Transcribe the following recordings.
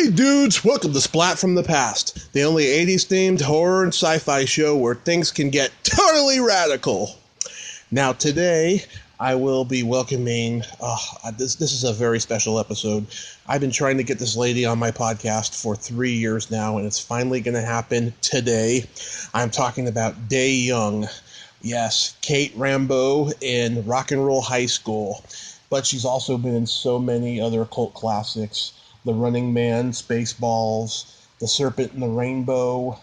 Hey dudes, welcome to Splat from the Past, the only 80s themed horror and sci-fi show where things can get totally radical. Now today, I will be welcoming, this is a very special episode. I've been trying to get this lady on my podcast for 3 years now, and it's finally going to happen today. I'm talking about Dey Young. Yes, Kate Rambo in Rock and Roll High School. But she's also been in so many other cult classics. The Running Man, Spaceballs, The Serpent and the Rainbow,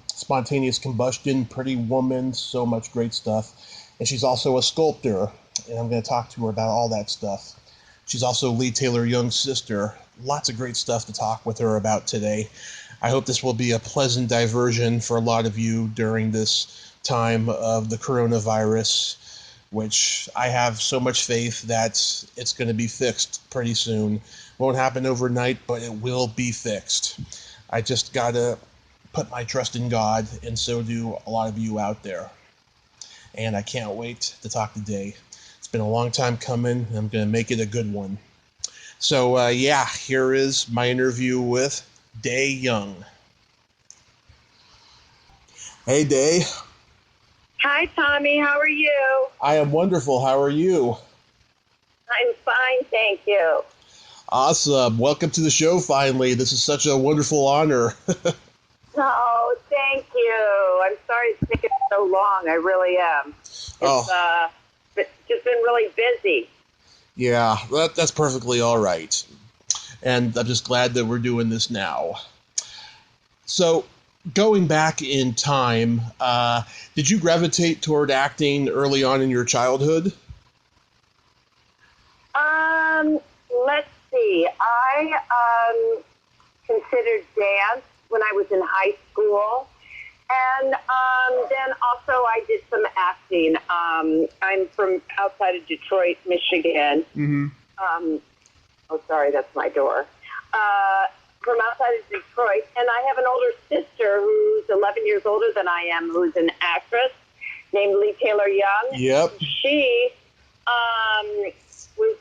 Spontaneous Combustion, Pretty Woman, so much great stuff. And she's also a sculptor, and I'm going to talk to her about all that stuff. She's also Lee Taylor Young's sister. Lots of great stuff to talk with her about today. I hope this will be a pleasant diversion for a lot of you during this time of the coronavirus, which I have so much faith that it's going to be fixed pretty soon. Won't happen overnight, but it will be fixed. I just got to put my trust in God, and so do a lot of you out there. And I can't wait to talk to Dey. It's been a long time coming, and I'm going to make it a good one. So, here is my interview with Dey Young. Hey, Dey. Hi, Tommy. How are you? I am wonderful. How are you? I'm fine, thank you. Awesome. Welcome to the show, finally. This is such a wonderful honor. Oh, thank you. I'm sorry it's taken so long. I really am. It's just been really busy. Yeah, that's perfectly all right. And I'm just glad that we're doing this now. So, going back in time, did you gravitate toward acting early on in your childhood? Let's see. I considered dance when I was in high school. And then also I did some acting. I'm from outside of Detroit, Michigan. Mm-hmm. Sorry, that's my door. From outside of Detroit. And I have an older sister who's 11 years older than I am, who's an actress named Lee Taylor Young. Yep. She was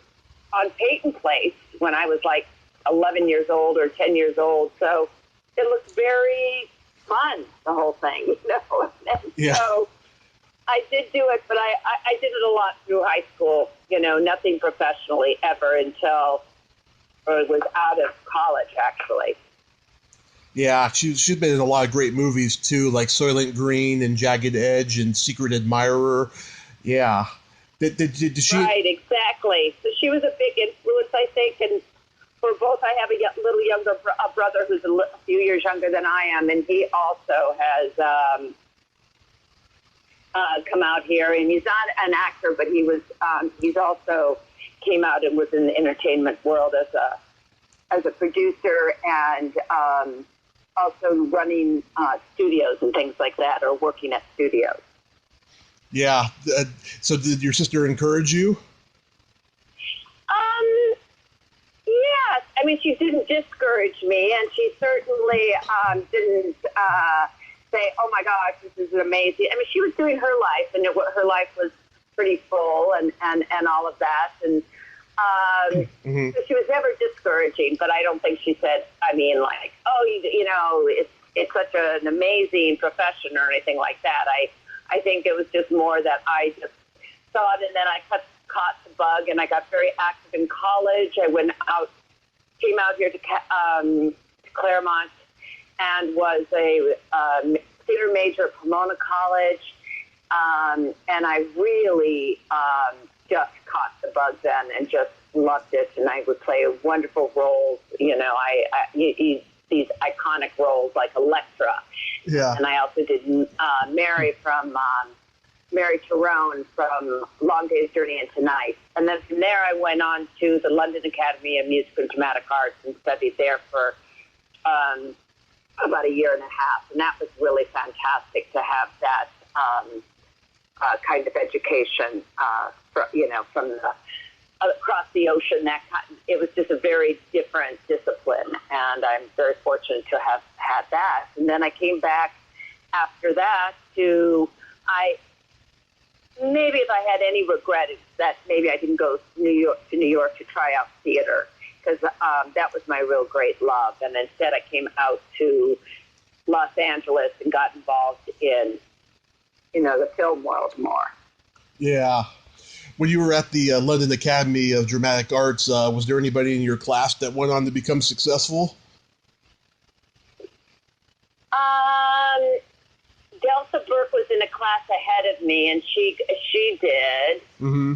on Peyton Place when I was like 11 years old or 10 years old. So it looked very fun, the whole thing, you know. And yeah. So I did do it, but I did it a lot through high school, you know, nothing professionally ever until I was out of college, actually. Yeah, she's been in a lot of great movies, too, like Soylent Green and Jagged Edge and Secret Admirer. Yeah. Did she... Right, exactly. So she was a big influence, I think, and for both, I have a little younger brother who's a few years younger than I am, and he also has come out here. And he's not an actor, but he's also came out and was in the entertainment world as a producer and also running studios and things like that, or working at studios. Yeah. So did your sister encourage you? Yes. I mean, she didn't discourage me, and she certainly didn't say, oh, my gosh, this is amazing. I mean, she was doing her life, and her life was pretty full and all of that. And Mm-hmm. so she was never discouraging, but I don't think she said, I mean, like, oh, you know, it's such an amazing profession or anything like that. I think it was just more that I just saw it, and then I caught the bug, and I got very active in college. I came out here to Claremont and was a theater major at Pomona College, and I really just caught the bug then and just loved it, and I would play wonderful roles, you know, these iconic roles like Electra. Yeah. And I also did Mary Tyrone from Long Day's Journey into Night. And then from there I went on to the London Academy of Music and Dramatic Arts and studied there for about a year and a half. And that was really fantastic to have that kind of education, from across the ocean. It was just a very different discipline, and I'm very fortunate to have had that. And then I came back after that maybe if I had any regret, it's that maybe I didn't go to New York to try out theater. because that was my real great love. And instead I came out to Los Angeles and got involved in, the film world more. Yeah. When you were at the London Academy of Dramatic Arts, was there anybody in your class that went on to become successful? Delta Burke was in a class ahead of me, and she did. Mm-hmm.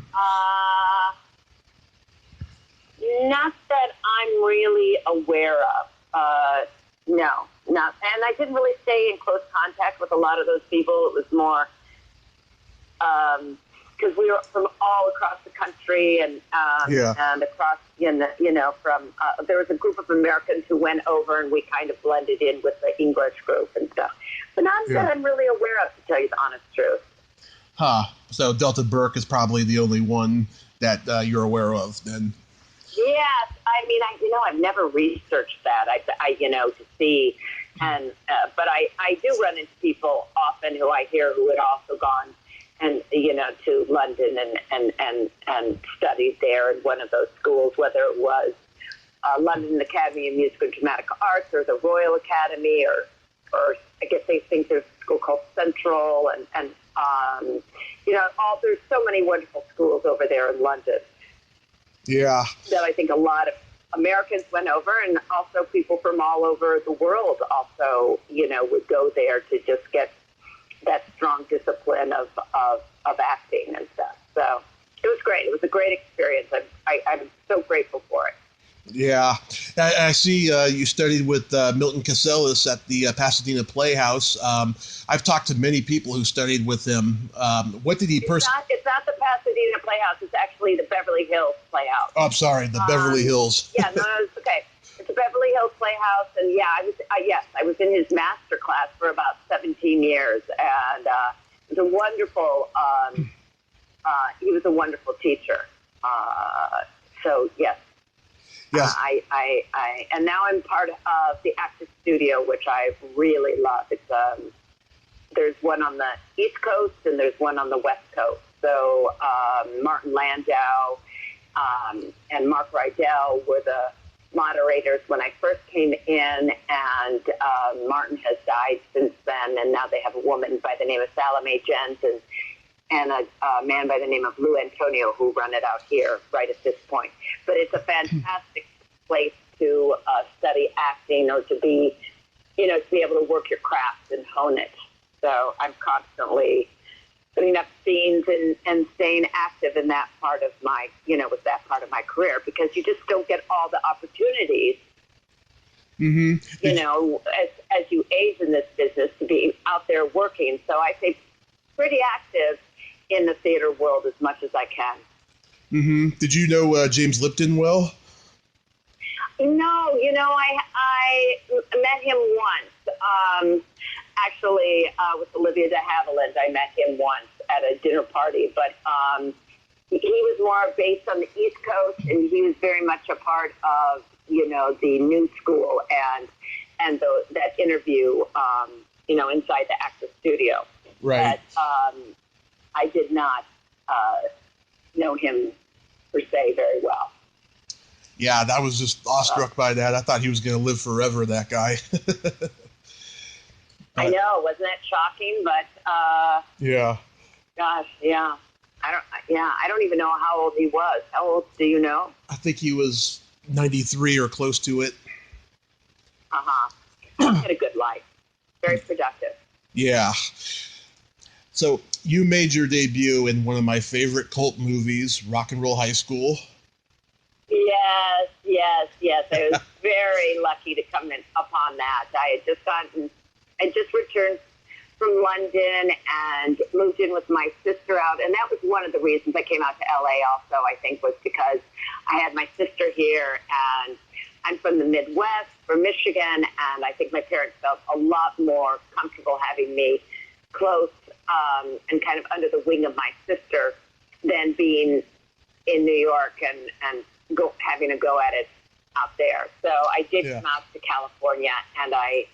Not that I'm really aware of. No. And I didn't really stay in close contact with a lot of those people. It was more because we were from all across the country and across, from there was a group of Americans who went over, and we kind of blended in with the English group and stuff. But not that I'm really aware of, to tell you the honest truth. Huh. So Delta Burke is probably the only one that you're aware of, then. Yes, I mean, I've never researched that. To see, and but I do run into people often who I hear who had also gone and to London and studied there in one of those schools, whether it was London Academy of Music and Dramatic Arts or the Royal Academy, or I guess they think there's a school called Central, and there's so many wonderful schools over there in London. Yeah. That I think a lot of Americans went over, and also people from all over the world also, would go there to just get that strong discipline of acting and stuff. So it was great. It was a great experience. I'm so grateful for it. Yeah. I see you studied with Milton Casellas at the Pasadena Playhouse. I've talked to many people who studied with him. What did he personally... It's not the Pasadena Playhouse. It's actually the Beverly Hills Playhouse. Oh, I'm sorry, the Beverly Hills. Yeah, no, it's okay. It's the Beverly Hills Playhouse, and I was in his master class for about 17 years, and it was a wonderful. He was a wonderful teacher. So yes. Yes. And now I'm part of the Actors Studio, which I really love. It's there's one on the East Coast and there's one on the West Coast. So Martin Landau and Mark Rydell were the moderators when I first came in, and Martin has died since then, and now they have a woman by the name of Salome Jens and a man by the name of Lou Antonio who run it out here right at this point. But it's a fantastic place to study acting, or to be able to work your craft and hone it. So I'm constantly putting up scenes and staying active in that part of my, with that part of my career, because you just don't get all the opportunities, as you age in this business, to be out there working. So I stay pretty active in the theater world as much as I can. Mm-hmm. Did you know James Lipton well? No, I met him once. Actually, with Olivia de Havilland, I met him once at a dinner party. But he was more based on the East Coast, and he was very much a part of, the new school and that interview, inside the Actors Studio. Right. But I did not know him per se very well. Yeah, I was just awestruck by that. I thought he was going to live forever, that guy. I know, wasn't that shocking? But yeah. Gosh, yeah. I don't even know how old he was. How old do you know? I think he was 93 or close to it. He had a good life. Very productive. Yeah. So you made your debut in one of my favorite cult movies, Rock and Roll High School. Yes. I was very lucky to come in upon that. I just returned from London and moved in with my sister out. And that was one of the reasons I came out to LA also, I think, was because I had my sister here, and I'm from the Midwest, from Michigan, and I think my parents felt a lot more comfortable having me close and kind of under the wing of my sister than being in New York and having a go at it out there. So I did come out to California, and I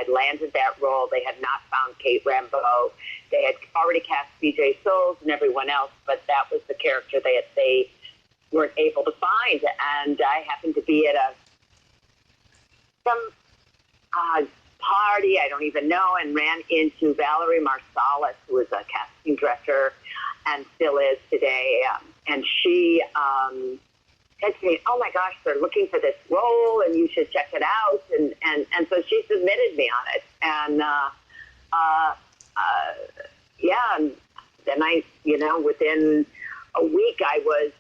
landed that role. They had not found Kate Rambeau. They had already cast BJ Souls and everyone else, but that was the character they weren't able to find. And I happened to be at some party, I don't even know, and ran into Valerie Marsalis, who was a casting director and still is today. And she said to me, "Oh my gosh, they're looking for this role, and you should check it out." And so she submitted me on it. And yeah, and then within a week, I was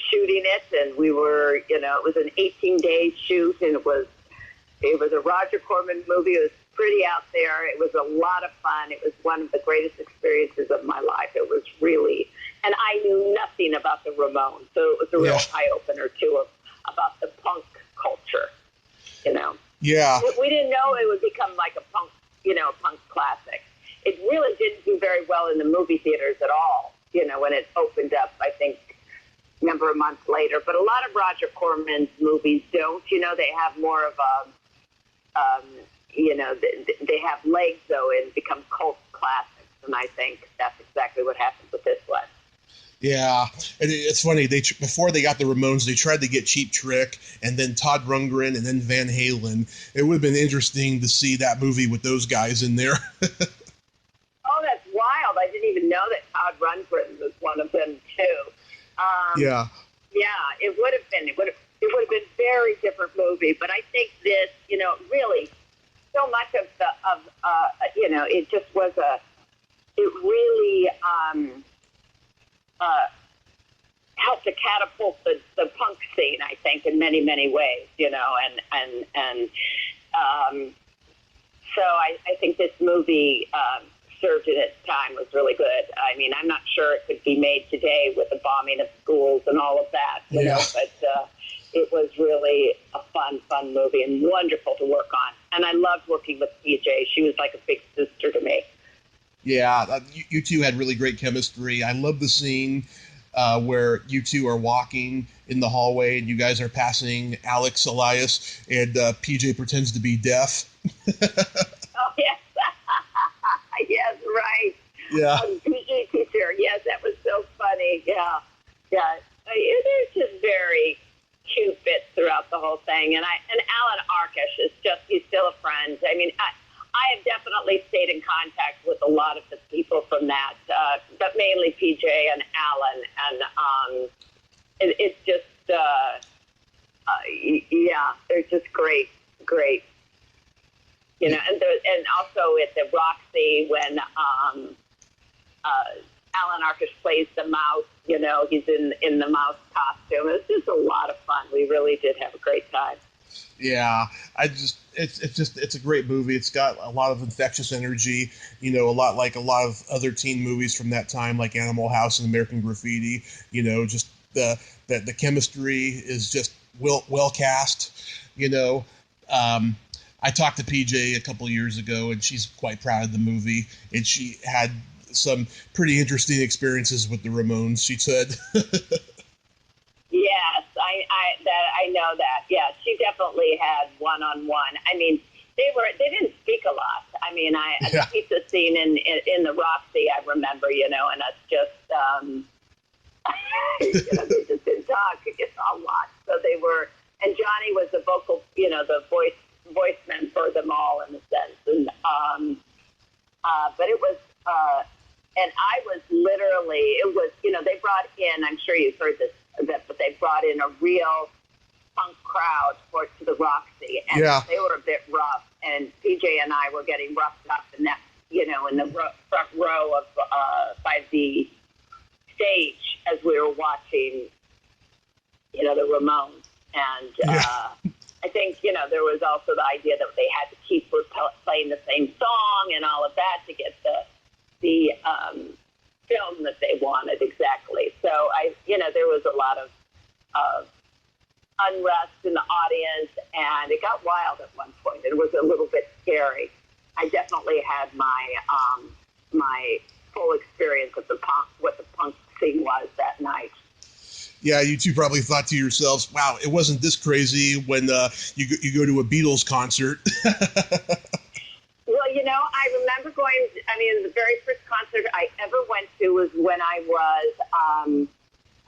shooting it, and we were, it was an 18-day shoot, and it was a Roger Corman movie. It was pretty out there. It was a lot of fun. It was one of the greatest experiences of my life. It was really, and I knew nothing about the Ramones, so it was a real eye-opener, too, about the punk culture, Yeah. We didn't know it would become like a punk classic. It really didn't do very well in the movie theaters at all, when it opened up, I think, a number of months later. But a lot of Roger Corman's movies don't, they have more of a, they have legs, though, and become cult classics. And I think that's exactly what happened with this one. Yeah, and it's funny. Before they got the Ramones, they tried to get Cheap Trick, and then Todd Rundgren, and then Van Halen. It would have been interesting to see that movie with those guys in there. Oh, that's wild! I didn't even know that Todd Rundgren was one of them too. Yeah. Yeah, it would have been. It would have been a very different movie. But I think this, really, so much of it just was it really helped to catapult the punk scene, I think, in many, many ways, so I think this movie served in its time, was really good. I mean, I'm not sure it could be made today with the bombing of schools and all of that, but it was really a fun movie and wonderful to work on. And I loved working with PJ. She was like a big sister to me. Yeah, you two had really great chemistry. I love the scene where you two are walking in the hallway and you guys are passing Alex Elias, and PJ pretends to be deaf. Oh, yes. Yes, right. Yeah. PE teacher. Yes, that was so funny. Yeah. Yeah. There's just very cute bits throughout the whole thing. And Alan Arkish is he's still a friend. I mean, I have definitely stayed in contact with a lot of the people from that, but mainly PJ and Alan. And it's just, they're just great. And also at the Roxy when Alan Arkish plays the mouse, he's in the mouse costume. It's just a lot of fun. We really did have a great time. Yeah, it's a great movie. It's got a lot of infectious energy, a lot like a lot of other teen movies from that time, like Animal House and American Graffiti. Just the chemistry is just well cast. I talked to PJ a couple years ago, and she's quite proud of the movie, and she had some pretty interesting experiences with the Ramones, she said. Yes, I know that. Yeah, she definitely had one-on-one. I mean, they didn't speak a lot. I mean, the pizza scene in the Roxy, I remember, and it's just, they just didn't talk a lot. So they were, and Johnny was the vocal, the voiceman for them all in a sense. And but it was, and I was literally, it was, they brought in, I'm sure you've heard this, but they brought in a real punk crowd to the Roxy, and they were a bit rough, and PJ and I were getting roughed up in that, in the front row of, by the stage as we were watching, the Ramones, and, I think, there was also the idea that they had to keep playing the same song and all of that to get the film that they wanted exactly. So there was a lot of unrest in the audience, and it got wild at one point. It was a little bit scary. I definitely had my my full experience of what the punk scene was that night. Yeah, you two probably thought to yourselves, wow, it wasn't this crazy when you go to a Beatles concert. Well, I remember going, the very first concert I ever went to was when I was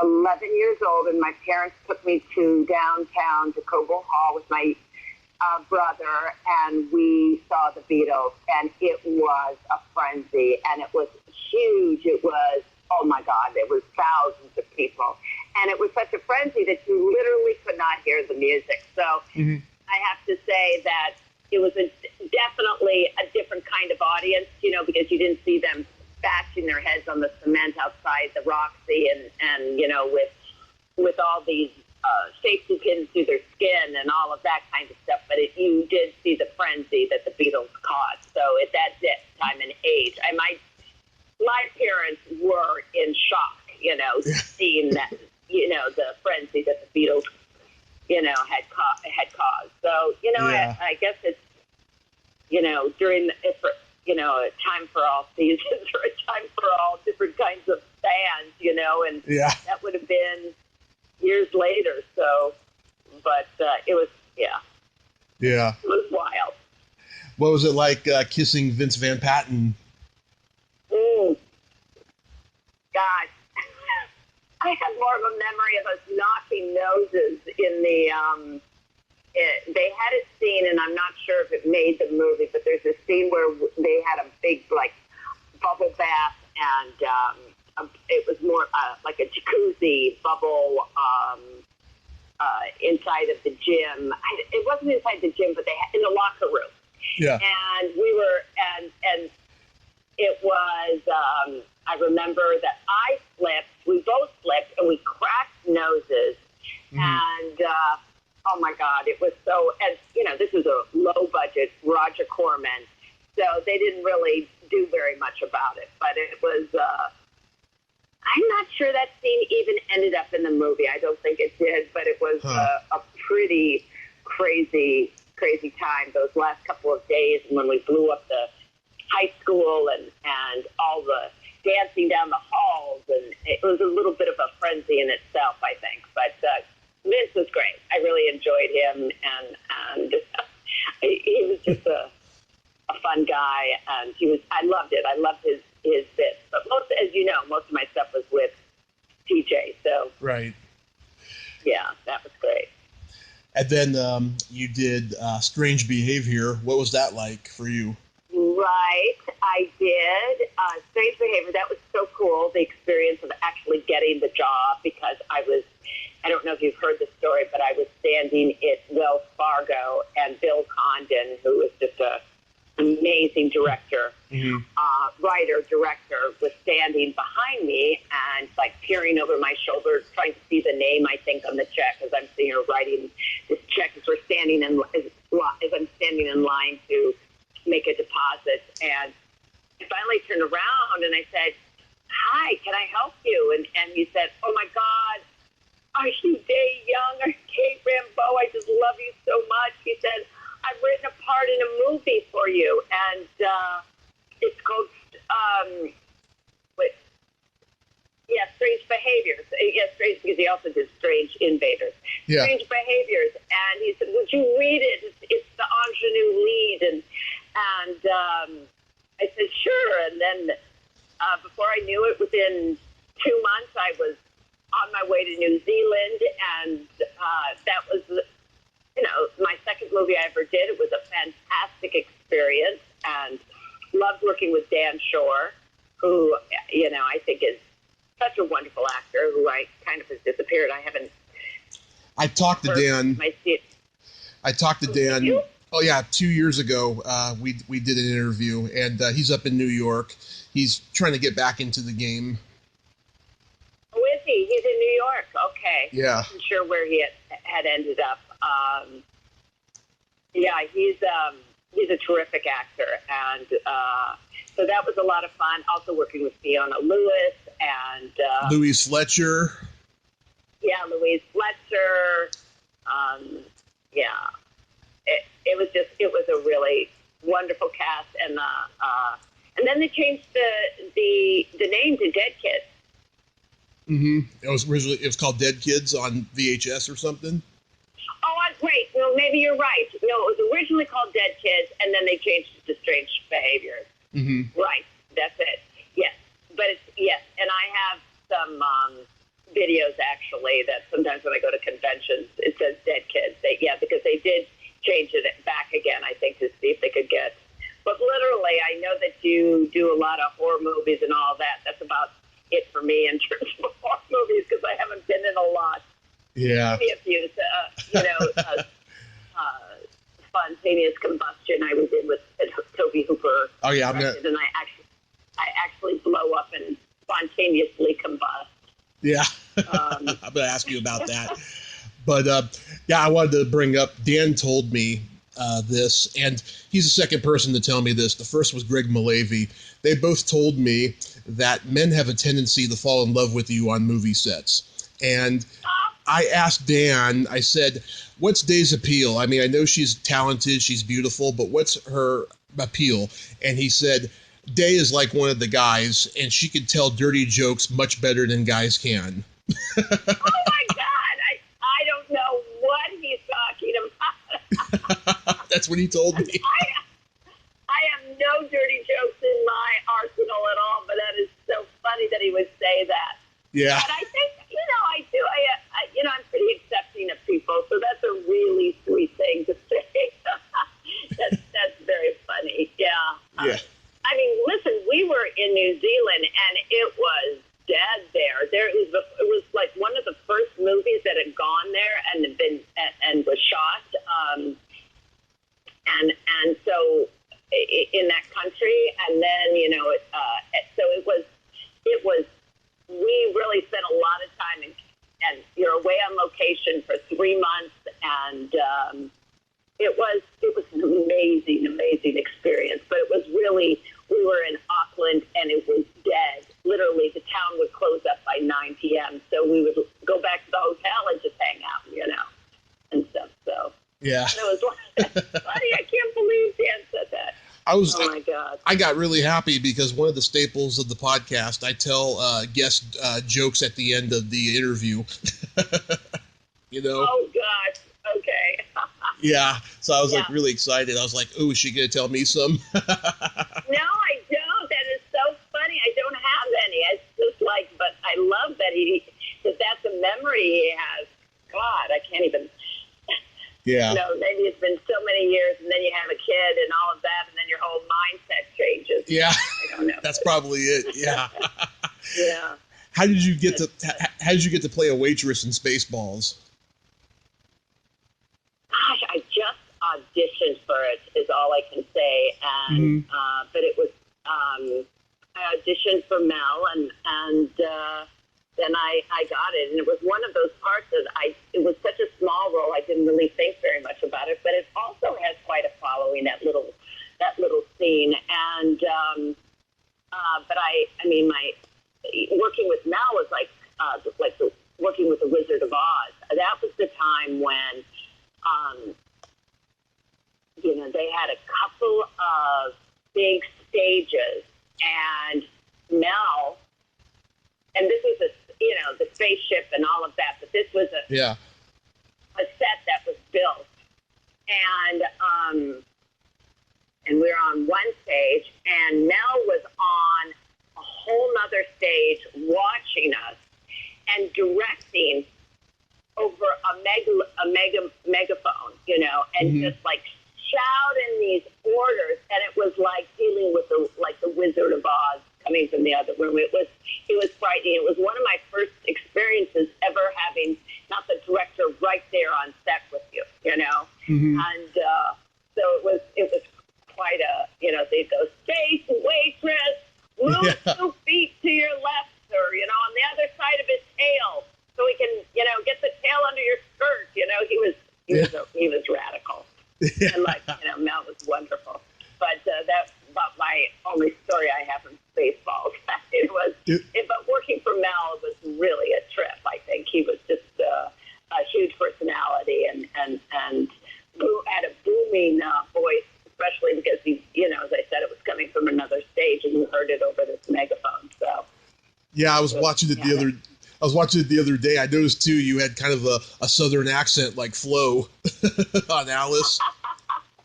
11 years old, and my parents took me to downtown to Cobo Hall with my brother, and we saw the Beatles, and it was a frenzy, and it was huge. It was, oh my God, there was thousands of people, and it was such a frenzy that you literally could not hear the music. So I have to say that it was definitely a different kind of audience, you know, because you didn't see them bashing their heads on the cement outside the Roxy and you know, with all these safety pins through their skin and all of that kind of stuff. But you did see the frenzy that the Beatles caused. So at that time and age, my parents were in shock, you know, seeing that, you know, the frenzy that the Beatles, you know, had caused. So, you know, I guess it's, you know, you know, a time for all seasons or a time for all different kinds of bands, you know, and that would have been years later. So, but it was, it was wild. What was it like kissing Vince Van Patten? Gosh, I have more of a memory of us knocking noses in the, they had a scene, and I'm not sure if it made the movie, but there's a scene where they had a big, like, bubble bath, and it was more like a jacuzzi bubble inside of the gym. It wasn't inside the gym, but they had in the locker room. Yeah. And we were, and it was, I remember that I slipped, we both slipped, and we cracked noses, and, oh my God, it was so, and you know, this was a low budget Roger Corman, so they didn't really do very much about it, but it was, I'm not sure that scene even ended up in the movie. I don't think it did, but it was a pretty crazy time, those last couple of days when we blew up the high school and all the dancing down the halls, and it was a little bit of a frenzy in itself, I think, but Vince was great. I really enjoyed him, and he was just a fun guy, and I loved it. I loved his bits. But as you know, most of my stuff was with TJ, so. Right. Yeah, that was great. And then you did Strange Behavior. What was that like for you? Right, I did. Strange Behavior, that was so cool, the experience of actually getting the job, because I don't know if you've heard the story, but I was standing at Wells Fargo, and Bill Condon, who was just an amazing director, writer-director, was standing behind me and, like, peering over my shoulder, trying to see the name, I think, on the check, as I'm seeing her writing this check, as I'm standing in line to make a deposit. And I finally turned around, and I said, "Hi, can I help you?" And he said, "Oh, my God, are you Dey Young or Kate Rambeau? I just love you so much." He said, "I've written a part in a movie for you, and it's called, Strange Behaviors." Yes, Strange, because he also did Strange Invaders. Yeah. Strange Behaviors. And he said, "Would you read it? It's the ingenue lead." And I said, "Sure." And then before I knew it, within 2 months, I was on my way to New Zealand, and that was, you know, my second movie I ever did. It was a fantastic experience, and loved working with Dan Shore, who, you know, I think is such a wonderful actor, who I kind of has disappeared. I talked to Dan. I talked to Dan. Oh yeah, 2 years ago, we did an interview, and he's up in New York. He's trying to get back into the game. Oh, is he? He's in New York. Okay. Yeah. I wasn't sure where he had ended up. Yeah, he's a terrific actor, and so that was a lot of fun. Also working with Fiona Lewis and Louise Fletcher. Yeah, Louise Fletcher. It was a really wonderful cast, and then they changed the name to Dead Kids. It was called Dead Kids on VHS or something. Oh, wait. No, maybe you're right. No, it was originally called Dead Kids, and then they changed it to Strange Behaviors. Right. That's it. Yes. But yes. And I have some videos, actually, that sometimes when I go to conventions, it says Dead Kids. Because they did change it back again, I think, to see if they could get. But literally, I know that you do a lot of horror movies and all that. That's about it for me in terms of horror movies, because I haven't been in a lot. Yeah. Maybe a few, Spontaneous Combustion I was in with Toby Hooper. Oh, yeah. And I actually blow up and spontaneously combust. Yeah. I'm going to ask you about that. But, I wanted to bring up, Dan told me this, and he's the second person to tell me this. The first was Greg Malavy. They both told me that men have a tendency to fall in love with you on movie sets. And I asked Dan, I said, what's Dey's appeal? I mean, I know she's talented, she's beautiful, but what's her appeal? And he said, Dey is like one of the guys, and she could tell dirty jokes much better than guys can. Oh, my God. I don't know what he's talking about. That's what he told me. I have no dirty jokes in my arsenal at all, but that is so funny that he would say that. Yeah. But I think, I do. I'm pretty accepting of people, so that's a really sweet thing to say. That's very funny. Yeah. Yeah. I mean, listen, we were in New Zealand, and it was dead there. It was like one of the first movies that had gone there and was shot. And so in that country, and then so it was. We really spent a lot of time, and you're away on location for 3 months, and it was an amazing experience. But it was really, we were in Auckland, and it was dead. Literally, the town would close up by 9 p.m., so we would go back to the hotel and just hang out, and stuff. So yeah, it was like, funny. I can't believe Dan said that. Oh my God! I got really happy because one of the staples of the podcast, I tell guest jokes at the end of the interview. Oh gosh. Okay. Yeah. So I was like really excited. I was like, "Oh, is she gonna tell me some?" No, I don't. That is so funny. I don't have any. It's just like, but I love that that's a memory he has. God, I can't even. Yeah. Maybe it's been so many years, and then you have a kid and all of that, and then your whole mindset changes. Yeah. I don't know. That's probably it. Yeah. Yeah. How did you get to play a waitress in Spaceballs? Gosh, I just auditioned for it, is all I can say, and but it was I auditioned for Mel, and then I got it, and it was one of those parts that it was such a small role, I didn't really think very much about it, but it also has quite a following, that little scene, and but I mean, my working with Mel was like working with the Wizard of Oz. That was the time when they had a couple of big stages, and Mel, and this was the spaceship and all of that, but this was a set that was built, and we were on one stage, and Mel was on a whole nother stage watching us and directing over a megaphone, and just like shouting these orders, and it was like dealing with the Wizard of Oz coming from the other room. It was frightening. It was one of my first experiences ever having not the director right there on set with you, and so it was quite a, they'd go, space waitress, move 2 feet to your left, sir, on the other side of his tail, so we can, get the tail under your skirt. He was radical. Yeah. And Mel was wonderful. But that's about my only story I have from Spaceballs. But working for Mel was really a trip. I think he was just a huge personality and had a booming voice, especially because he, as I said, it was coming from another stage, and you heard it over this megaphone. So yeah, I was watching it the other day. I noticed too you had kind of a southern accent like Flo on Alice.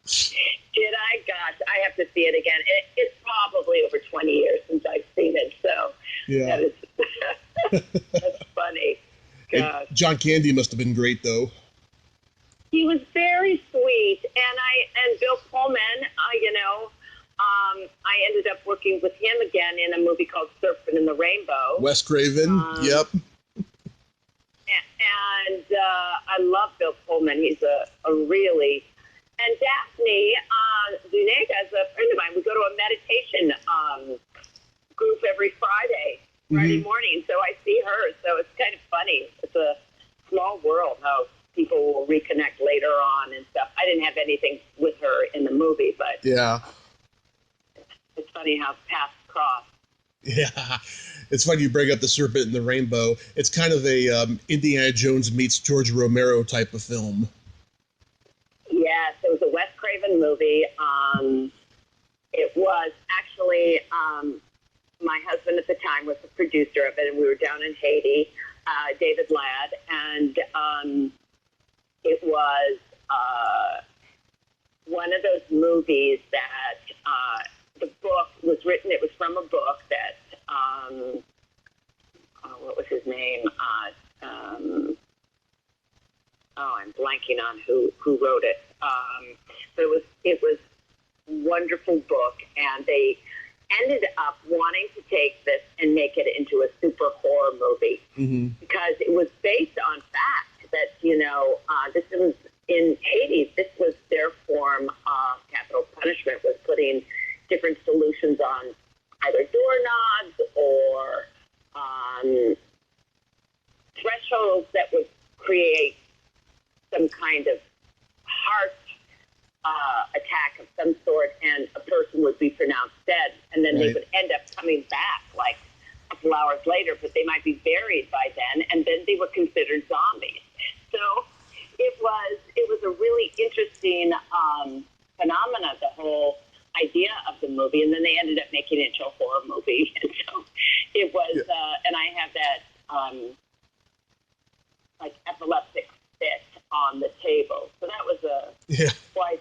Did I? Gosh, I have to see it again. It's probably over 20 years since I've seen it, so yeah, that is that's funny. John Candy must have been great, though. He was very sweet, and Bill Pullman, I ended up working with him again in a movie called Serpent and the Rainbow. Wes Craven, yep. And I love Bill Pullman. He's a really... And Daphne Zuniga is a friend of mine. We go to a meditation group every Friday morning, so I see her. So it's kind of funny. It's a small world how people will reconnect later on and stuff. I didn't have anything with her in the movie, but yeah, it's funny how paths cross. Yeah, it's funny you bring up the Serpent and the Rainbow. It's kind of a Indiana Jones meets George Romero type of film. Yes, it was a Wes Craven movie. It was actually, my husband at the time was the producer of it, and we were down in Haiti, David Ladd, and it was one of those movies that the book was written, it was from a book that, what was his name? I'm blanking on who wrote it. But it was a wonderful book, and they ended up wanting to take this and make it into a super horror movie because it was based on fact that, this was in Haiti, this was their form of capital punishment, was putting different solutions on either doorknobs or thresholds that would create some kind of heart attack of some sort, and a person would be pronounced dead, and then they would end up coming back like a couple hours later, but they might be buried by then, and then they were considered zombies. So it was a really interesting phenomena, the whole idea of the movie, and then they ended up making it into a horror movie. And so it was, and I have that like epileptic fit on the table. So that was quite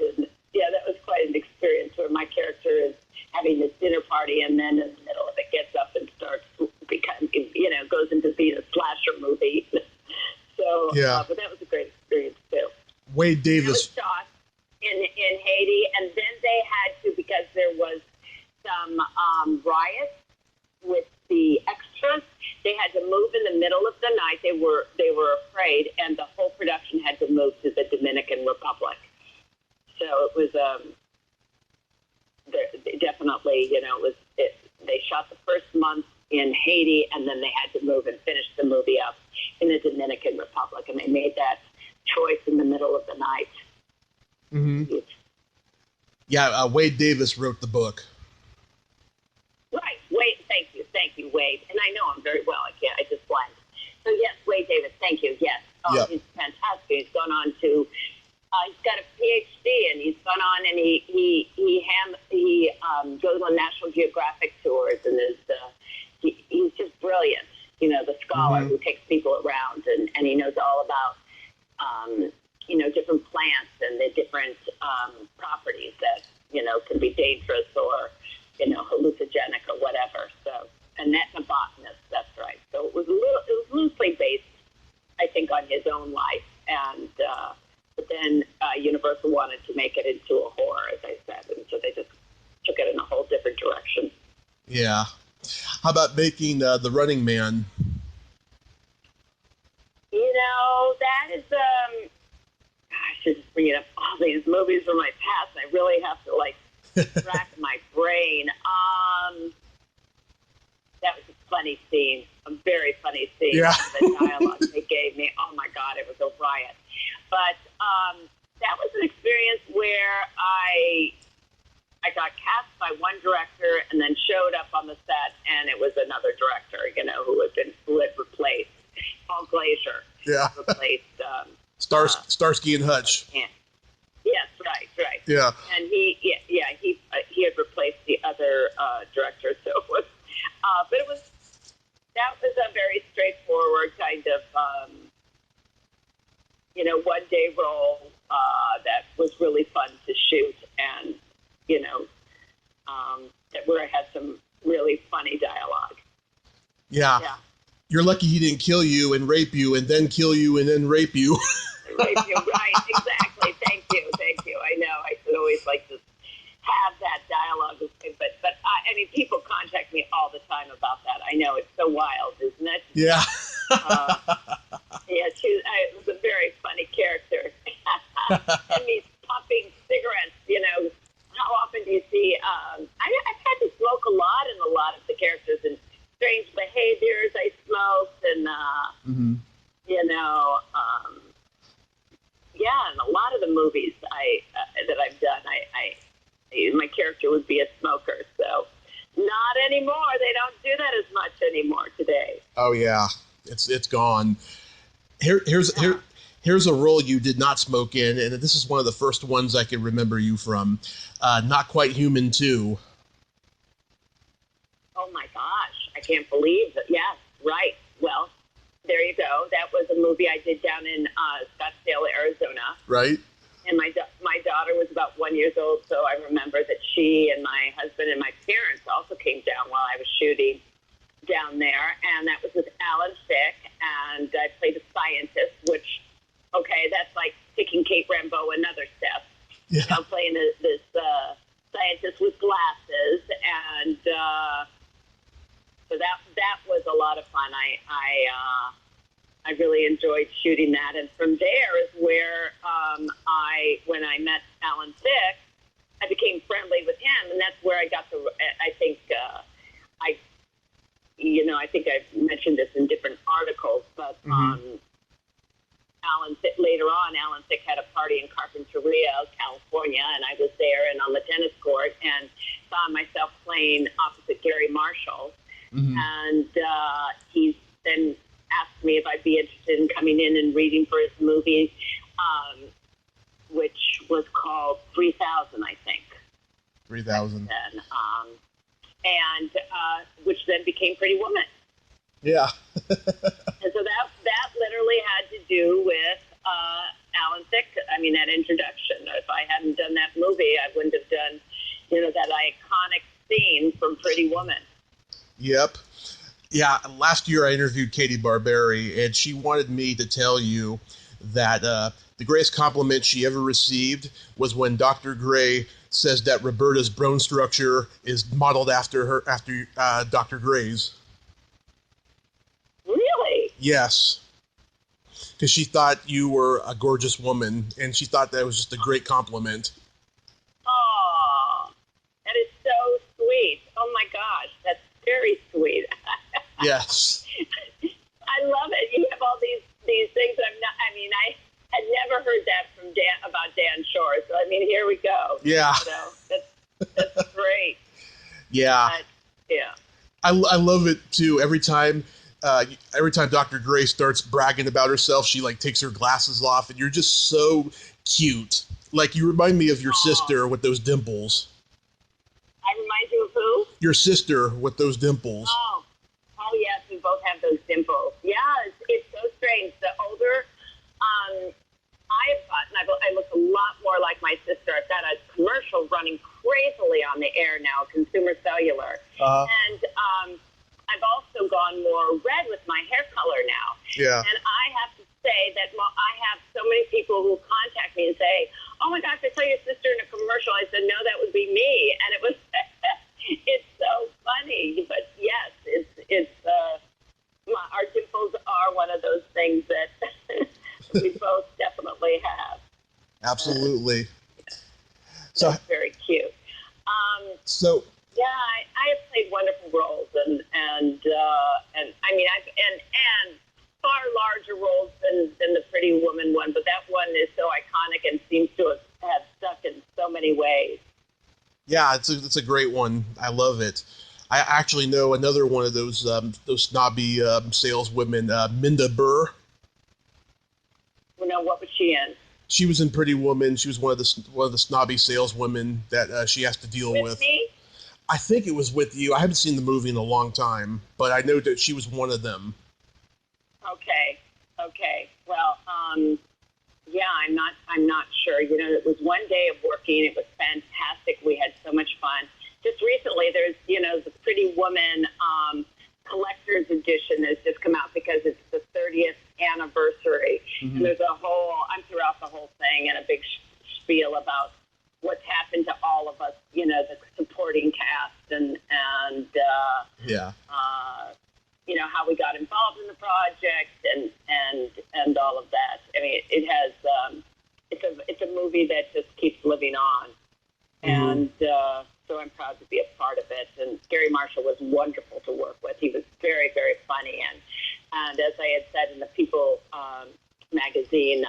an experience where my character is having this dinner party, and then in the middle of it gets up and starts becoming, goes into being a slasher movie. So, but that was a great experience too. Wade Davis. It was shot in Haiti, and then they had to, because there was some riots with the extras, they had to move in the middle of the night. They were afraid, and the whole production had to move to the Dominican Republic. So it was definitely, they shot the first month in Haiti, and then they had to move and finish the movie up in the Dominican Republic, and they made that choice in the middle of the night. Mm-hmm. Yeah, Wade Davis wrote the book. Right, Wade. Thank you, Wade. And I know him very well. I just blanked. So yes, Wade Davis. Thank you. Yes. Oh, he's fantastic. He's gone on to. He's got a PhD, and he's gone on, and he goes on National Geographic tours, and he's just brilliant. The scholar who takes people around, and he knows all about different plants and the different properties that can be dangerous or hallucinogenic or whatever. So, and that's a botanist. That's right. So it was loosely based, I think, on his own life, and but then Universal wanted to make it into a horror, as I said, and so they just took it in a whole different direction. Yeah. How about making The Running Man? That is I should just bring up all these movies from my past, and I really have to rack my brain. That was a funny scene, a very funny scene. Yeah. The dialogue they gave me, oh my God, it was a riot. But that was an experience where I got cast by one director and then showed up on the set, and it was another director, who had replaced Paul Glacier. Yeah. Replaced Starsky and Hutch. And, yes, right. Yeah. And he had replaced the other director, so it was, but that was a very straightforward kind of, one day role that was really fun to shoot, and where it had some really funny dialogue. Yeah. You're lucky he didn't kill you and rape you and then kill you and then rape you. Rape you, right, exactly. Thank you. I know, I should always like to have that dialogue, but I mean, people contact me all the time about that. I know, it's so wild, isn't it? Yeah. Yeah, it was a very funny character. And these puffing cigarettes, how often do you see, I've had to smoke a lot in a lot of the characters, and Strange Behaviors I smoked, and, yeah, and a lot of the movies that I've done, my character would be a smoker, so not anymore. They don't do that as much anymore today. Oh yeah, it's gone. Here's a role you did not smoke in, and this is one of the first ones I can remember you from. Not Quite Human 2. Oh my gosh, I can't believe it. Yes, right. Well, there you go. That was a movie I did down in Scottsdale, Arizona. Right. And my daughter was about 1 year old, so I remember that she and my husband and my parents also came down while I was shooting down there, and that was with Alan Thicke, and I played a scientist, which, okay, that's like taking Kate Rambeau another step. Yeah. I'm playing this scientist with glasses, and so that was a lot of fun. I really enjoyed shooting that, and from there is where when I met Alan Thicke, I became friendly with him, and that's where I got I think I've mentioned this in different articles, but Alan Thicke had a party in Carpinteria, California, and I was there and on the tennis court and found myself playing opposite Gary Marshall, and he then asked me if I'd be interested in coming in and reading for his movie, which was called 3000, I think. 3000. And which then became Pretty Woman. Yeah. And so that literally had to do with Alan Thicke. I mean, that introduction. If I hadn't done that movie, I wouldn't have done, that iconic scene from Pretty Woman. Yep. Yeah, last year I interviewed Katie Barberi, and she wanted me to tell you that the greatest compliment she ever received was when Dr. Gray says that Roberta's bone structure is modeled after Dr. Gray's. Really? Yes. Because she thought you were a gorgeous woman, and she thought that was just a great compliment. Oh, that is so sweet. Oh my gosh, that's very sweet. Yes. I love it. You have all these things. I had never heard that from about Dan Shore. So here we go. Yeah. That's great. Yeah. Yeah. I love it too. Every time Dr. Gray starts bragging about herself, she takes her glasses off, and you're just so cute. You remind me of your sister with those dimples. I remind you of who? Your sister with those dimples. Oh yes, we both have those dimples. Yeah, it's so strange. The older I've gotten, I look a lot more like my sister. I've got a commercial running crazily on the air now, Consumer Cellular. And I've also gone more red with my hair color now. Yeah. And I have to say that I have so many people who contact me and say, "Oh my gosh, I saw your sister in a commercial." I said, "No, that would be me." And it was, it's so funny. But yes, it's our dimples are one of those things that we both definitely have. Absolutely. So that's very cute. So. Yeah, I have played wonderful roles, and far larger roles than the Pretty Woman one, but that one is so iconic and seems to have stuck in so many ways. Yeah, it's a great one. I love it. I actually know another one of those snobby saleswomen, Minda Burr. What was she in? She was in Pretty Woman. She was one of the snobby saleswomen that she has to deal with. Me? I think it was with you. I haven't seen the movie in a long time, but I know that she was one of them. Okay. Well, yeah, I'm not sure. It was one day of working. It was fantastic. We had so much fun. Just recently, there's, the Pretty Woman collector's edition has just come out because it's the 30th anniversary. Mm-hmm. And there's I'm throughout the whole thing and a big spiel about what's happened to all of us, you know, the supporting cast and you know, how we got involved in the project and all of that. I mean, it has, it's a movie that just keeps living on. Mm-hmm. And so I'm proud to be a part of it. And Gary Marshall was wonderful to work with. He was very, very funny. And as I had said in the People magazine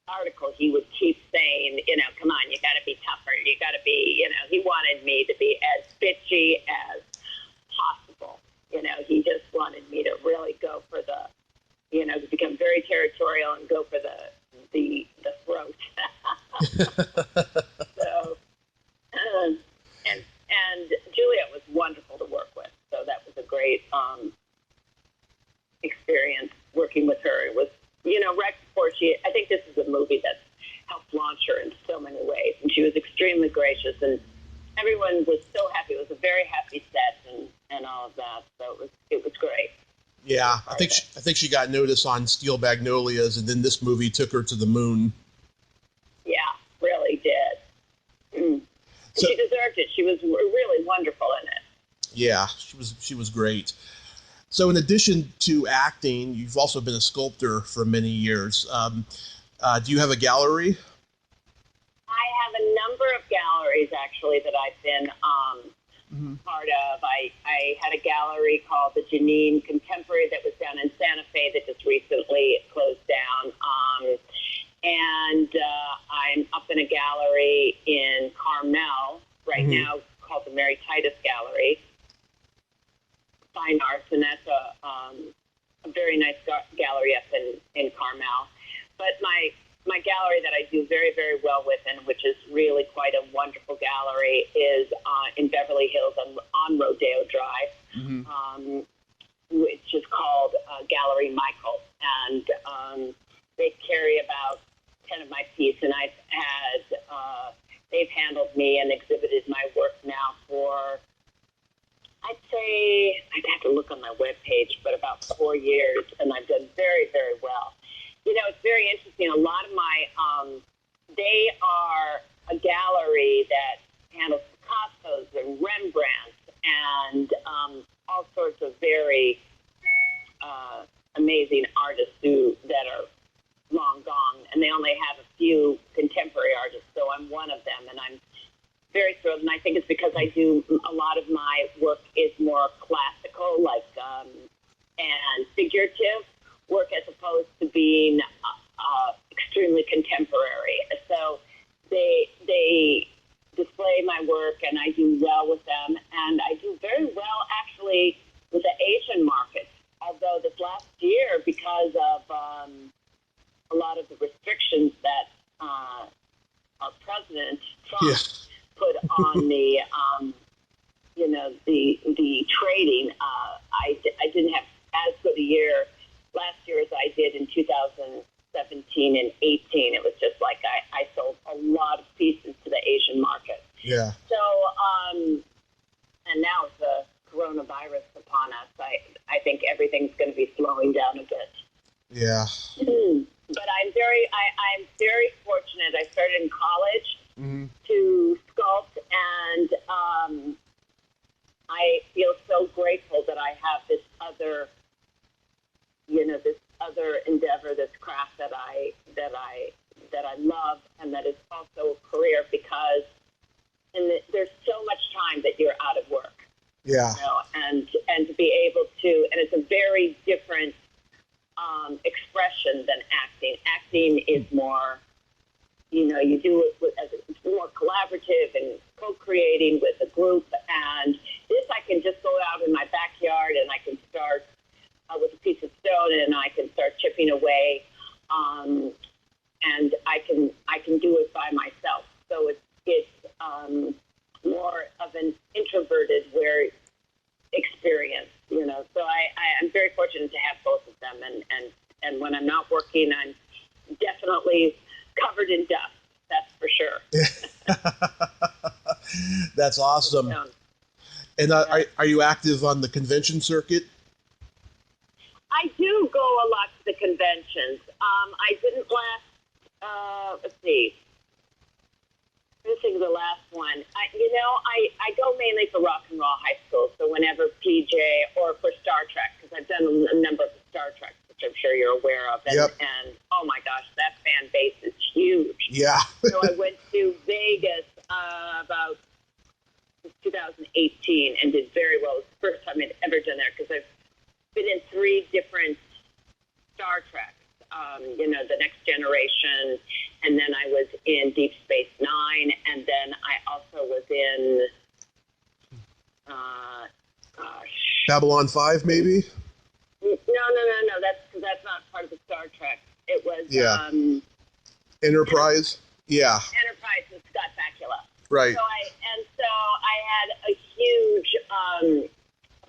article, he would keep saying, you know, come on, you got to be tougher. You got to be, you know, he wanted me to be as bitchy as possible. You know, he just wanted me to really go for the, you know, to become very territorial and go for the throat. So, and Juliet was wonderful to work with. So that was a great experience working with her. It was, you know, right before I think this is a movie that's helped launch her in so many ways. And she was extremely gracious, and everyone was so happy. It was a very happy set and all of that. So it was great. Yeah, I think she got notice on Steel Magnolias, and then this movie took her to the moon. Yeah, really did. Mm. So, she deserved it. She was really wonderful in it. Yeah, she was great. So in addition to acting, you've also been a sculptor for many years. Do you have a gallery? I have a number of galleries, actually, that I've been part of. I had a gallery called the Janine Contemporary that was down in Santa Fe that just recently closed down. And I'm up in a gallery in Carmel right now called the Mary Titus Gallery, Fine Arts, and that's a very nice gallery up in Carmel. But my gallery that I do very, very well with, and which is really quite a wonderful gallery, is in Beverly Hills on Rodeo Drive, which is called Gallery Michael. And they carry about 10 of my pieces, and they've handled me and exhibited my work now for, I'd say, I'd have to look on my webpage, but about 4 years, and I've done very, very well. You know, it's very interesting. A lot of my, they are a gallery that handles Picassos and Rembrandts and all sorts of very amazing artists that are long gone, and they only have a few contemporary artists, so I'm one of them, and I'm very thrilled, and I think it's because I do a lot of my work is more classical, like, and figurative work as opposed to being extremely contemporary. So they display my work, and I do well with them, and I do very well, actually, with the Asian markets, although this last year, because of a lot of the restrictions that our President Trump put on the, you know, the trading, I didn't have as good a year last year as I did in 2017 and 18. It was just like I sold a lot of pieces to the Asian market. Yeah. So, and now with the coronavirus upon us, I think everything's going to be slowing down a bit. Yeah. But I'm very fortunate. I started in college to sculpt, and I feel so grateful that I have this other, you know, this other endeavor, this craft that I love, and that is also a career, because there's so much time that you're out of work. Yeah. You know, and to be able to, and it's a very different expression than acting. Acting is more, you know, you do it it's more collaborative and co-creating with a group. And this, I can just go out in my backyard and I can start with a piece of stone, and I can start chipping away, and I can do it by myself. So it's more of an introverted experience, you know. So I'm very fortunate to have both of them, and when I'm not working, I'm definitely covered in dust. That's for sure. That's awesome. And are you active on the convention circuit? I do go a lot to the conventions. I didn't let's see. This is the last one. I go mainly for Rock and Roll High School, so whenever PJ or for Star Trek, because I've done a number of Star Trek, which I'm sure you're aware of. And, yep. And oh my gosh, that fan base is huge. Yeah. So I went to Vegas about 2018 and did very well. It was the first time I'd ever done there because I've been in 3 different Star Treks. The Next Generation, and then I was in Deep Space Nine, and then I also was in, Babylon 5, maybe? No. That's not part of the Star Trek. It was, Enterprise? Yeah. Enterprise with Scott Bakula. Right. So I had a huge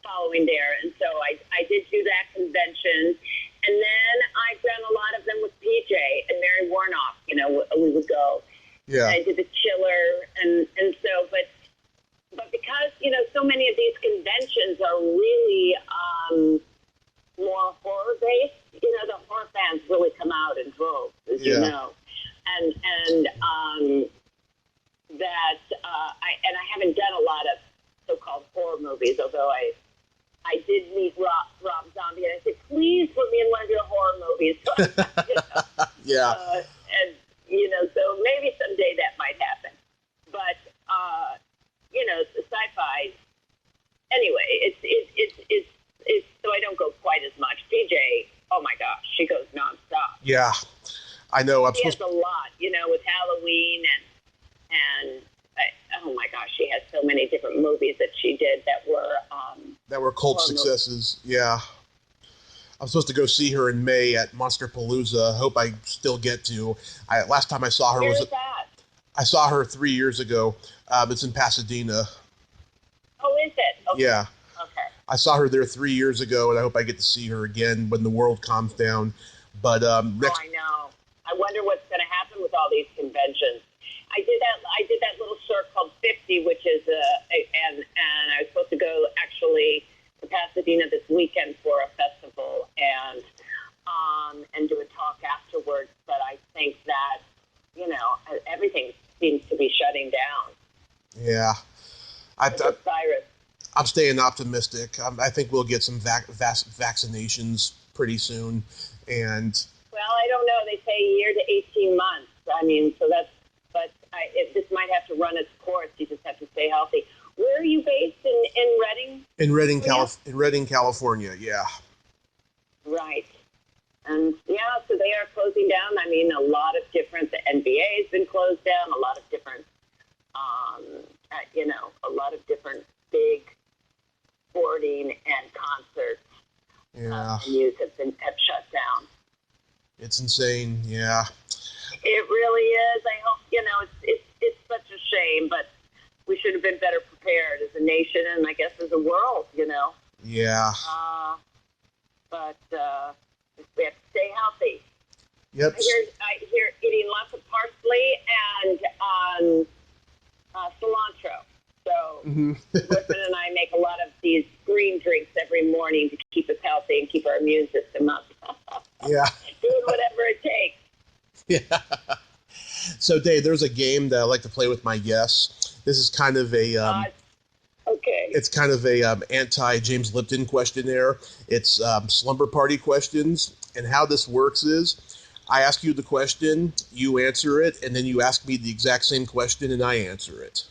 following there, and so I did do that convention. And then I've done a lot of them with PJ and Mary Warnock. We would go. Yeah. I did the Chiller, and so, but because so many of these conventions are really more horror based. The horror fans really come out in droves, as you know, and that I haven't done a lot of so-called horror movies, although I did meet Rob Zombie, and I said, please put me in one of your horror movies. Yeah. So maybe someday that might happen. But, sci-fi, anyway, it's so I don't go quite as much. PJ, oh my gosh, she goes nonstop. Yeah. I know. She has a lot, with Halloween and oh my gosh, she has so many different movies that she did that were cult successes. Movies. Yeah. I'm supposed to go see her in May at Monsterpalooza. Hope I still get to. Last time I saw her Where is that? I saw her 3 years ago. It's in Pasadena. Oh, is it? Okay. Yeah. Okay. I saw her there 3 years ago, and I hope I get to see her again when the world calms down. But I know. I wonder what's going to happen with all these conventions. I did that little circ called 50, which is and I was supposed to go actually to Pasadena this weekend for a festival and do a talk afterwards. But I think that everything seems to be shutting down. Yeah, Cyrus. I'm staying optimistic. I think we'll get some vaccinations pretty soon, and I don't know. They say a year to 18 months. I mean, so that's. But this might have to run its course. You just have to stay healthy. Where are you based? In Redding? In Redding, California, yeah. Right. And, so they are closing down. I mean, a lot of different, the NBA has been closed down, a lot of different, a lot of different big sporting and concerts venues have shut down. It's insane, yeah. It really is. I hope, it's such a shame, but we should have been better prepared as a nation and I guess as a world, Yeah. But we have to stay healthy. Yep. I hear eating lots of parsley and cilantro. So Griffin and I make a lot of these green drinks every morning to keep us healthy and keep our immune system up. Yeah. Doing whatever it takes. Yeah. So, Dave, there's a game that I like to play with my guests. This is kind of a okay. It's kind of a anti-James Lipton questionnaire. It's slumber party questions, and how this works is I ask you the question, you answer it, and then you ask me the exact same question, and I answer it.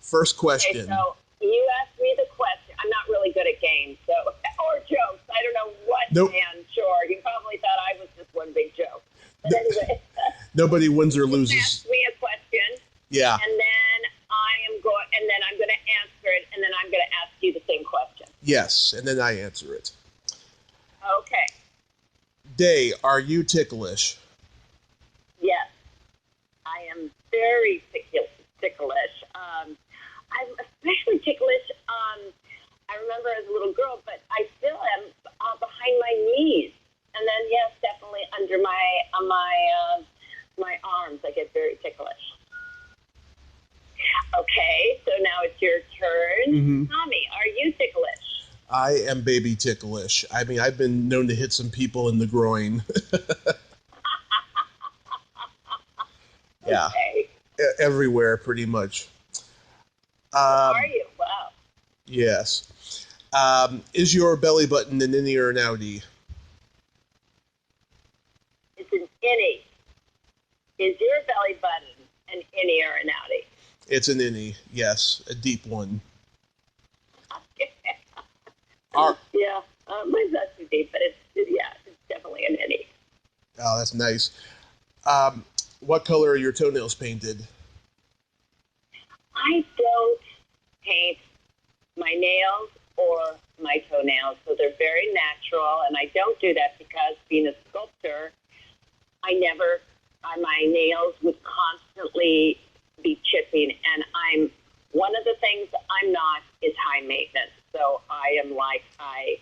First question. Okay, so you asked me the question. I'm not really good at games, or jokes. I don't know what. Nope. Man, sure. You probably thought I was just one big joke. But anyway. Nobody wins or loses. Ask me a question. Yeah. And then I'm going to answer it, and then I'm going to ask you the same question. Yes, and then I answer it. Okay. Day, are you ticklish? Yes. I am very ticklish. I'm especially ticklish. I remember as a little girl, but I still am behind my knees, and then yes, definitely under my arms. I get very ticklish. Okay, so now it's your turn. Mm-hmm. Tommy, are you ticklish? I am baby ticklish. I mean, I've been known to hit some people in the groin. Yeah. Okay. Everywhere, pretty much. Are you? Wow. Yes. Is your belly button an innie or an outie? It's an innie. Is your belly button an innie or an outie? It's an innie, yes. A deep one. Yeah, mine's not too deep, but it's definitely an innie. Oh, that's nice. What color are your toenails painted? I don't paint my nails or my toenails, so they're very natural, and I don't do that because being a sculptor, my nails would constantly be chipping, and one of the things I'm not is high maintenance. So I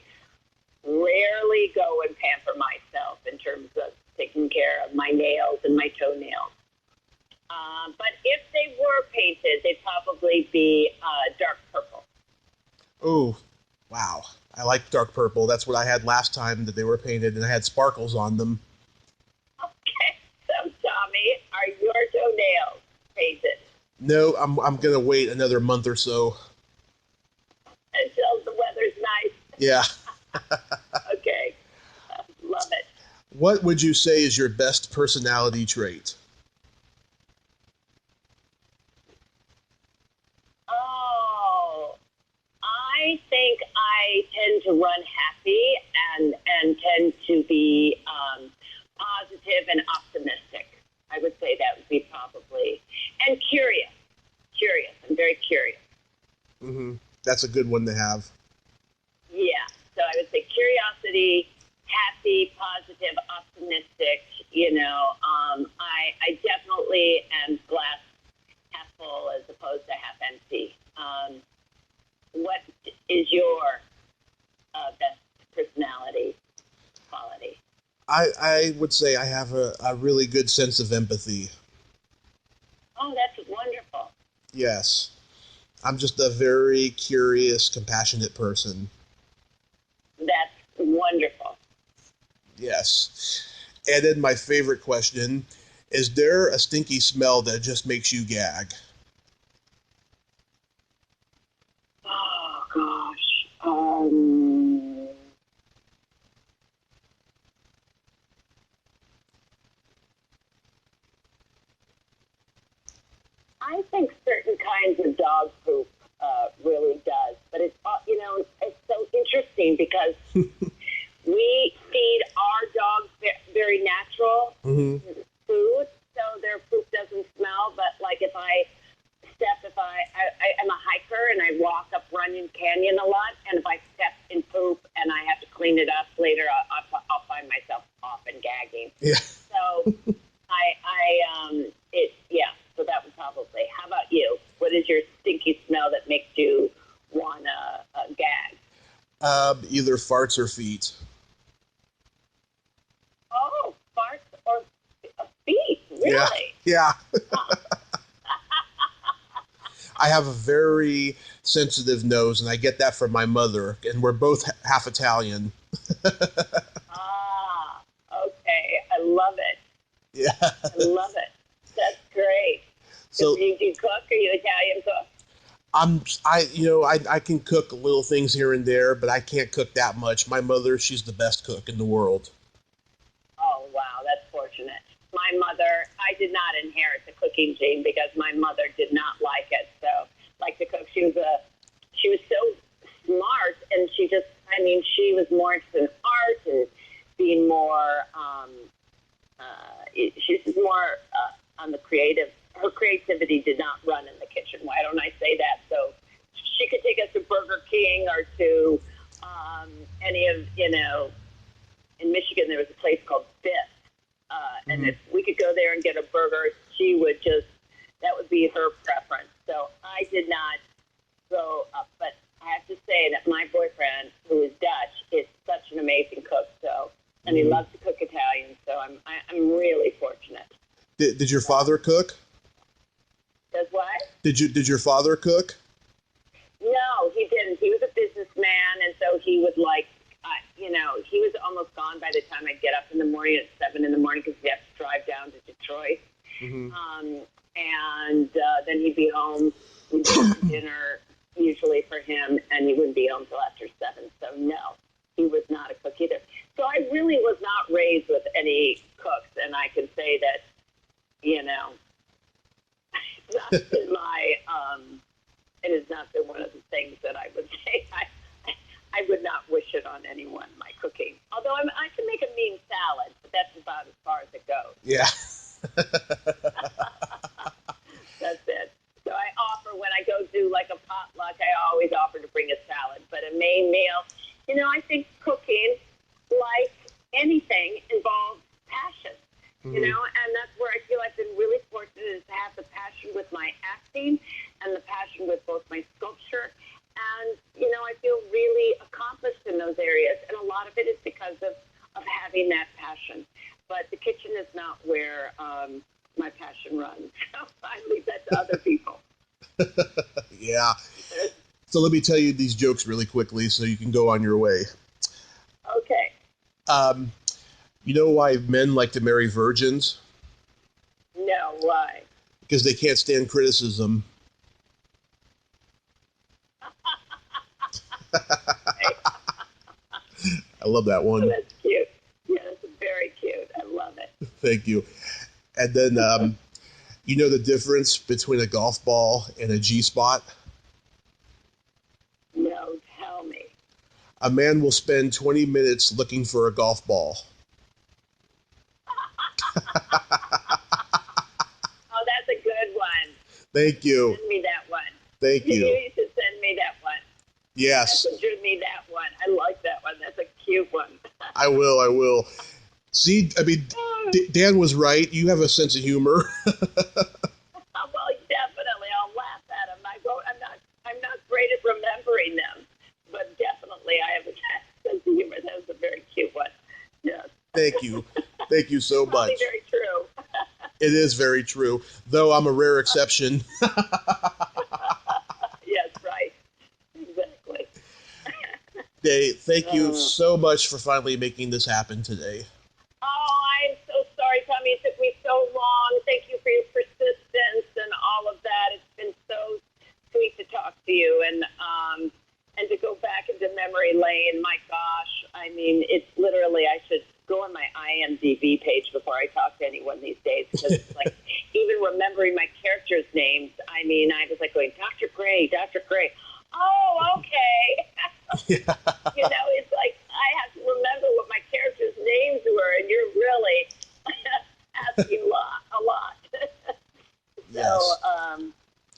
rarely go and pamper myself in terms of taking care of my nails and my toenails. But if they were painted, they'd probably be dark purple. Oh, wow. I like dark purple. That's what I had last time that they were painted, and I had sparkles on them. Okay, so Tommy, are your toenails painted? No, I'm going to wait another month or so. Until the weather's nice? Yeah. Okay, love it. What would you say is your best personality trait? Oh, I think I tend to run happy and tend to be positive and optimistic. I would say that would be probably, and curious. I'm very curious. Mm-hmm. That's a good one to have. Yeah, so I would say curiosity, happy, positive, optimistic. I definitely am glass half full as opposed to half empty. What is your best personality quality? I would say I have a really good sense of empathy. Oh, that's wonderful. Yes. I'm just a very curious, compassionate person. That's wonderful. Yes. And then my favorite question, is there a stinky smell that just makes you gag? Oh, gosh. I think certain kinds of dog poop really does, but it's so interesting because we feed our dogs very natural food, so their poop doesn't smell. But like if I'm a hiker and I walk up Runyon Canyon a lot, and if I step in poop and I have to clean it up later, I'll find myself off and gagging. Yeah. So so that would probably. How about you? What is your stinky smell that makes you want to gag? Either farts or feet. Oh, farts or feet? Really? Yeah. I have a very sensitive nose, and I get that from my mother, and we're both half Italian. Ah, okay. I love it. Yeah. I love it. That's great. So, do you cook? Are you Italian cook? I can cook little things here and there, but I can't cook that much. My mother, she's the best cook in the world. Oh, wow. That's fortunate. My mother, I did not inherit the cooking gene because my mother did not like it. So, like to cook, she was so smart, and she was more interested in art and being more, she was more on the creative. Her creativity did not run in the kitchen. Why don't I say that? So she could take us to Burger King or to any of, in Michigan there was a place called Biff. And if we could go there and get a burger, that would be her preference. So I did not go up. But I have to say that my boyfriend, who is Dutch, is such an amazing cook. So, and he loves to cook Italian. So I'm really fortunate. Did your father cook? Does what? Did your father cook? No, he didn't. He was a businessman, and so he would he was almost gone by the time I'd get up in the morning at 7 in the morning because we had to drive down to Detroit. Mm-hmm. And then he'd be home. We'd have dinner usually for him, and he wouldn't be home till after 7. So no, he was not a cook either. So I really was not raised with any cooks, and I can say that, it's not been it has not been one of the things that I would say I would not wish it on anyone, my cooking. Although I can make a mean salad, but that's about as far as it goes. Yeah. That's it. So I offer, when I go do like a potluck, I always offer to bring a salad. But a main meal, I think cooking, like anything, involves passion. Mm-hmm. And that's where I feel I've been really fortunate, is to have the passion with my acting and the passion with both my sculpture. And, I feel really accomplished in those areas. And a lot of it is because of having that passion. But the kitchen is not where my passion runs. So I leave that to other people. Yeah. So let me tell you these jokes really quickly so you can go on your way. Okay. You know why men like to marry virgins? No, why? Because they can't stand criticism. I love that one. Oh, that's cute. Yeah, that's very cute. I love it. Thank you. And then, you know the difference between a golf ball and a G-spot? No, tell me. A man will spend 20 minutes looking for a golf ball. Oh, that's a good one. Thank you. Send me that one. Thank you. You should send me that one. Yes. Send me that one. I like that one. That's a cute one. I will. See, I mean, Dan was right. You have a sense of humor. Well, definitely. I'll laugh at them. I'm not great at remembering them, but definitely I have a sense of humor. That was a very cute one. Yes. Thank you. Thank you so Probably much. Very true. It is very true, though I'm a rare exception. Yes, right. Exactly. Dey, thank you so much for finally making this happen today. Oh, I'm so sorry, Tommy. It took me so long. Thank you for your persistence and all of that. It's been so sweet to talk to you and to go back into memory lane. My gosh, I mean, it's literally, I should go on my IMDb page before I talk to anyone these days, because it's like, even remembering my characters' names, I mean, I was like going, Dr. Gray. Oh, okay. Yeah. It's like I have to remember what my characters' names were, and you're really asking a lot. Yes. So,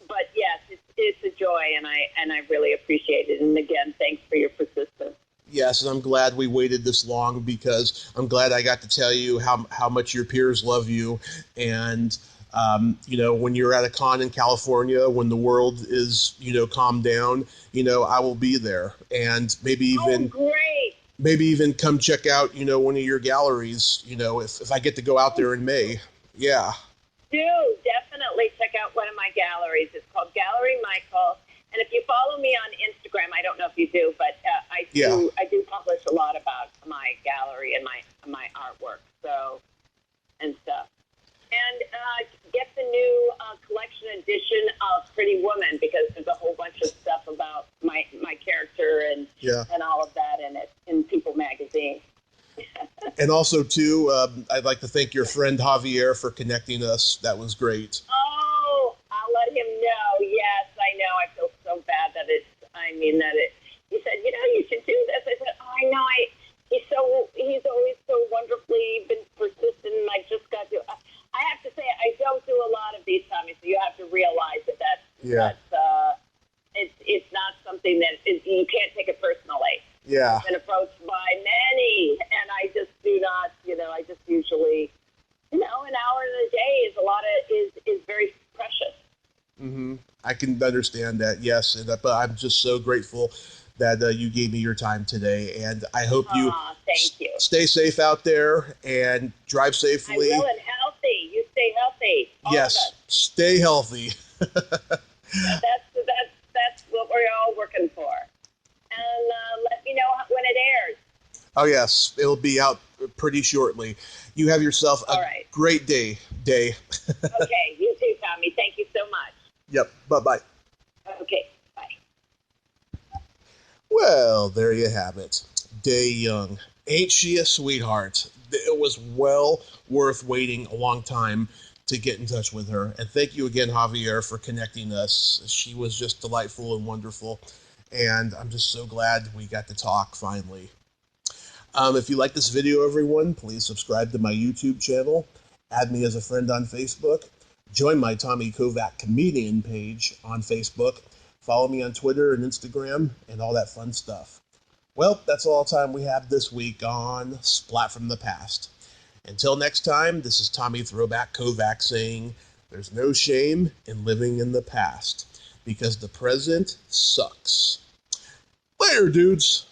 but yes, it's a joy, and I really appreciate it. And again, thanks for your persistence. Yes, and I'm glad we waited this long, because I'm glad I got to tell you how much your peers love you. And, when you're at a con in California, when the world is, calmed down, I will be there. And maybe even come check out, one of your galleries, if I get to go out there in May. Yeah. Do definitely check out one of my galleries. It's called Gallery Michael. And if you follow me on Instagram, I don't know if you do, but I do publish a lot about my gallery and my artwork, and stuff. And get the new collection edition of Pretty Woman, because there's a whole bunch of stuff about my character and all of that in it, in People magazine. And also, too, I'd like to thank your friend Javier for connecting us. That was great. Oh, I'll let him know. Yes, I know. I feel so bad that he said, you should do this. I said, I know. He's always so wonderfully been persistent, and I just got to. I have to say, I don't do a lot of these, Tommy, so you have to realize that it's not something that you can't take it personally. Yeah. I've been approached by many, and I just do not, I just usually, an hour in a day is very precious. Mm-hmm. I can understand that, yes. But I'm just so grateful that you gave me your time today, and I hope you stay safe out there and drive safely. I will, and healthy. You stay healthy. All yes, stay healthy. That's what we're all working for. And let me know when it airs. Oh, yes. It'll be out pretty shortly. You have yourself a great day. Okay. You too, Tommy. Thank you so much. Yep. Bye-bye. Okay. Bye. Well, there you have it. Dey Young. Ain't she a sweetheart? It was well worth waiting a long time to get in touch with her. And thank you again, Javier, for connecting us. She was just delightful and wonderful. And I'm just so glad we got to talk finally. If you like this video, everyone, please subscribe to my YouTube channel. Add me as a friend on Facebook. Join my Tommy Kovac comedian page on Facebook. Follow me on Twitter and Instagram and all that fun stuff. Well, that's all the time we have this week on Splat from the Past. Until next time, this is Tommy Throwback Kovac saying, there's no shame in living in the past, because the present sucks. Later, dudes.